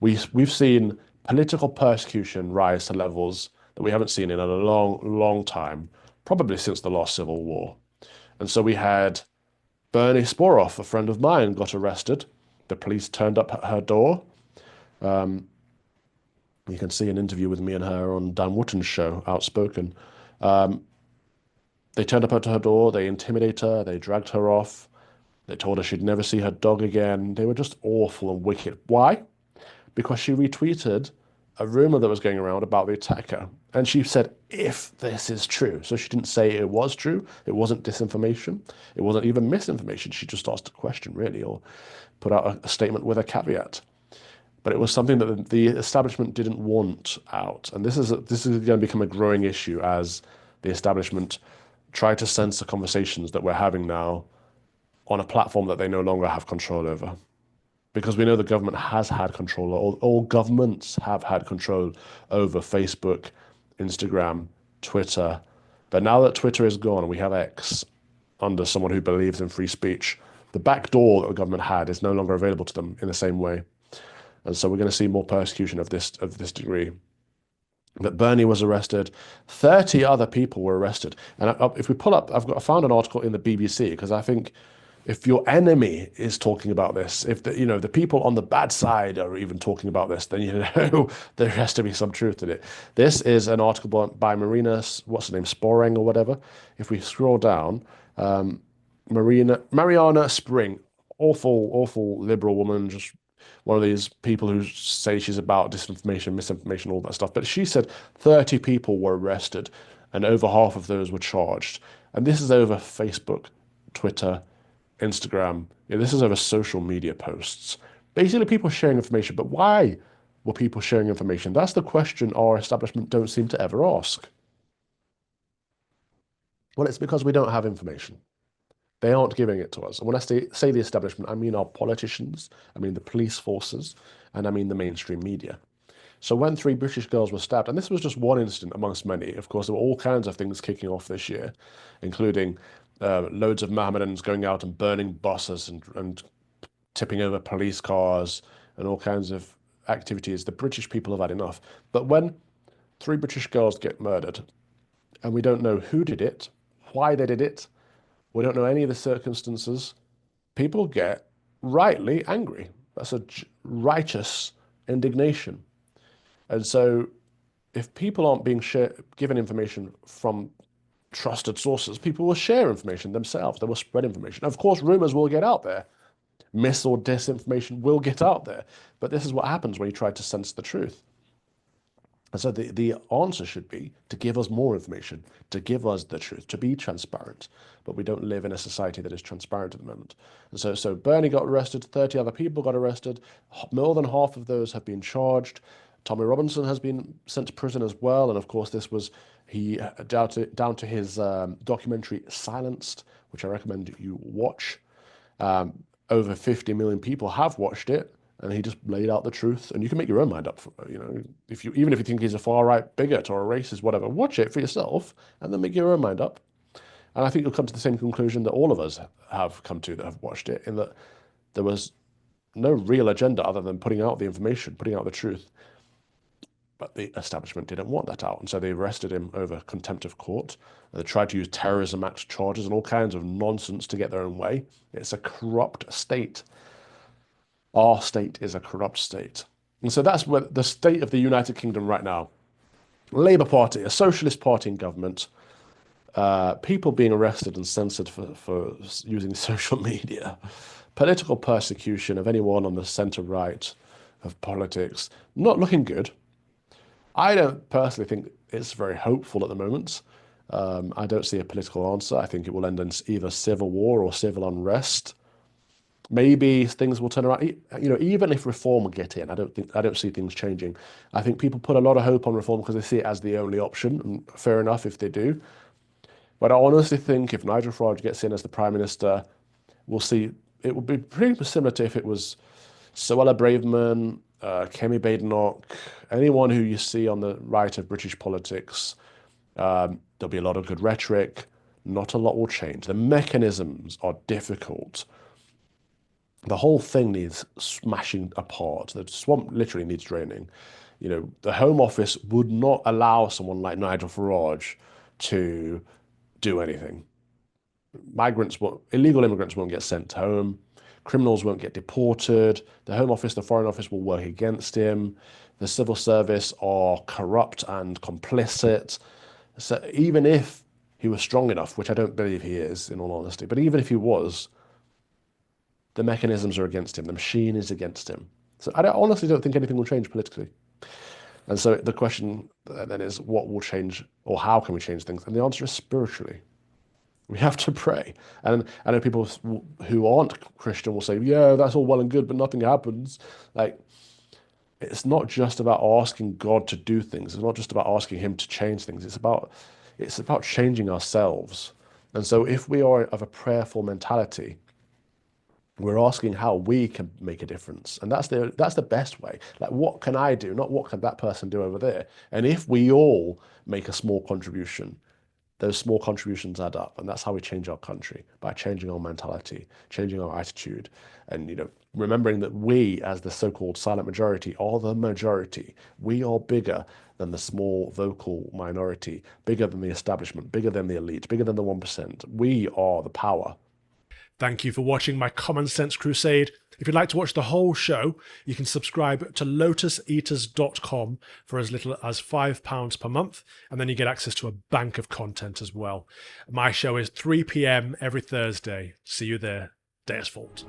We've seen political persecution rise to levels that we haven't seen in a long, long time, probably since the last civil war. And so we had Bernie Sporoff, a friend of mine, got arrested. The police turned up at her door. Um, you can see an interview with me and her on Dan Wootton's show, Outspoken. Um, they turned up at her door, they intimidated her, they dragged her off, they told her she'd never see her dog again. They were just awful and wicked. Why? Because she retweeted a rumor that was going around about the attacker. And she said, if this is true. So she didn't say it was true. It wasn't disinformation. It wasn't even misinformation. She just asked a question, really, or put out a statement with a caveat. But it was something that the establishment didn't want out. And this is going to become a growing issue as the establishment try to censor conversations that we're having now on a platform that they no longer have control over. Because we know the government has had control, all governments have had control over Facebook, Instagram, Twitter. But now that Twitter is gone and we have X under someone who believes in free speech, the back door that the government had is no longer available to them in the same way. And so we're going to see more persecution of this degree. But Bernie was arrested. 30 other people were arrested. And if we pull up, I found an article in the BBC because I think if your enemy is talking about this, if the people on the bad side are even talking about this, then there has to be some truth in it. This is an article by Marina, what's her name, Sporeng or whatever. If we scroll down, Mariana Spring, awful liberal woman, just one of these people who say she's about disinformation, misinformation, all that stuff. But she said 30 people were arrested and over half of those were charged. And this is over Facebook, Twitter, Instagram. This is over social media posts. Basically, people sharing information. But why were people sharing information? That's the question our establishment don't seem to ever ask. Well, it's because we don't have information. They aren't giving it to us. And when I say the establishment, I mean our politicians, I mean the police forces, and I mean the mainstream media. So when three British girls were stabbed, and this was just one incident amongst many, of course, there were all kinds of things kicking off this year, including loads of Mohammedans going out and burning buses and tipping over police cars and all kinds of activities. The British people have had enough. But when three British girls get murdered, and we don't know who did it, why they did it, we don't know any of the circumstances, people get rightly angry. That's a righteous indignation. And so if people aren't being given information from trusted sources, people will share information themselves. They will spread information. Of course, rumors will get out there. Mis or disinformation will get out there. But this is what happens when you try to censor the truth. And so the answer should be to give us more information, to give us the truth, to be transparent. But we don't live in a society that is transparent at the moment. And so Bernie got arrested, 30 other people got arrested. More than half of those have been charged. Tommy Robinson has been sent to prison as well. And of course, this was down to his documentary Silenced, which I recommend you watch. Over 50 million people have watched it, and he just laid out the truth. And you can make your own mind up. Even if you think he's a far right bigot or a racist, whatever, watch it for yourself, and then make your own mind up. And I think you'll come to the same conclusion that all of us have come to that have watched it, in that there was no real agenda other than putting out the information, putting out the truth. But the establishment didn't want that out, and so they arrested him over contempt of court. They tried to use Terrorism Act charges and all kinds of nonsense to get their own way. It's a corrupt state. Our state is a corrupt state. And so that's what the state of the United Kingdom right now. Labour Party, a socialist party in government, people being arrested and censored for using social media, political persecution of anyone on the centre right of politics, not looking good. I don't personally think it's very hopeful at the moment. I don't see a political answer. I think it will end in either civil war or civil unrest. Maybe things will turn around. Even if reform will get in, I don't see things changing. I think people put a lot of hope on reform because they see it as the only option, and fair enough if they do. But I honestly think if Nigel Farage gets in as the Prime Minister, we'll see it will be pretty similar to if it was Suella Braverman, Kemi Badenoch, anyone who you see on the right of British politics. There'll be a lot of good rhetoric. Not a lot will change. The mechanisms are difficult. The whole thing needs smashing apart. The swamp literally needs draining. You know, the Home Office would not allow someone like Nigel Farage to do anything. Illegal immigrants won't get sent home. Criminals won't get deported. The Home Office, the Foreign Office will work against him. The civil service are corrupt and complicit. So even if he was strong enough, which I don't believe he is, in all honesty, but even if he was, the mechanisms are against him. The machine is against him. So honestly don't think anything will change politically. And so the question then is, what will change, or how can we change things? And the answer is spiritually. We have to pray. And I know people who aren't Christian will say, yeah, that's all well and good, but nothing happens. Like, it's not just about asking God to do things. It's not just about asking him to change things. It's about changing ourselves. And so if we are of a prayerful mentality, we're asking how we can make a difference. And that's the best way. Like, what can I do? Not what can that person do over there. And if we all make a small contribution, those small contributions add up, and that's how we change our country, by changing our mentality, changing our attitude, and remembering that we, as the so-called silent majority, are the majority. We are bigger than the small vocal minority, bigger than the establishment, bigger than the elite, bigger than the 1%. We are the power. Thank you for watching my Common Sense Crusade. If you'd like to watch the whole show, you can subscribe to lotuseaters.com for as little as £5 per month, and then you get access to a bank of content as well. My show is 3 p.m. every Thursday. See you there. Deus Vult.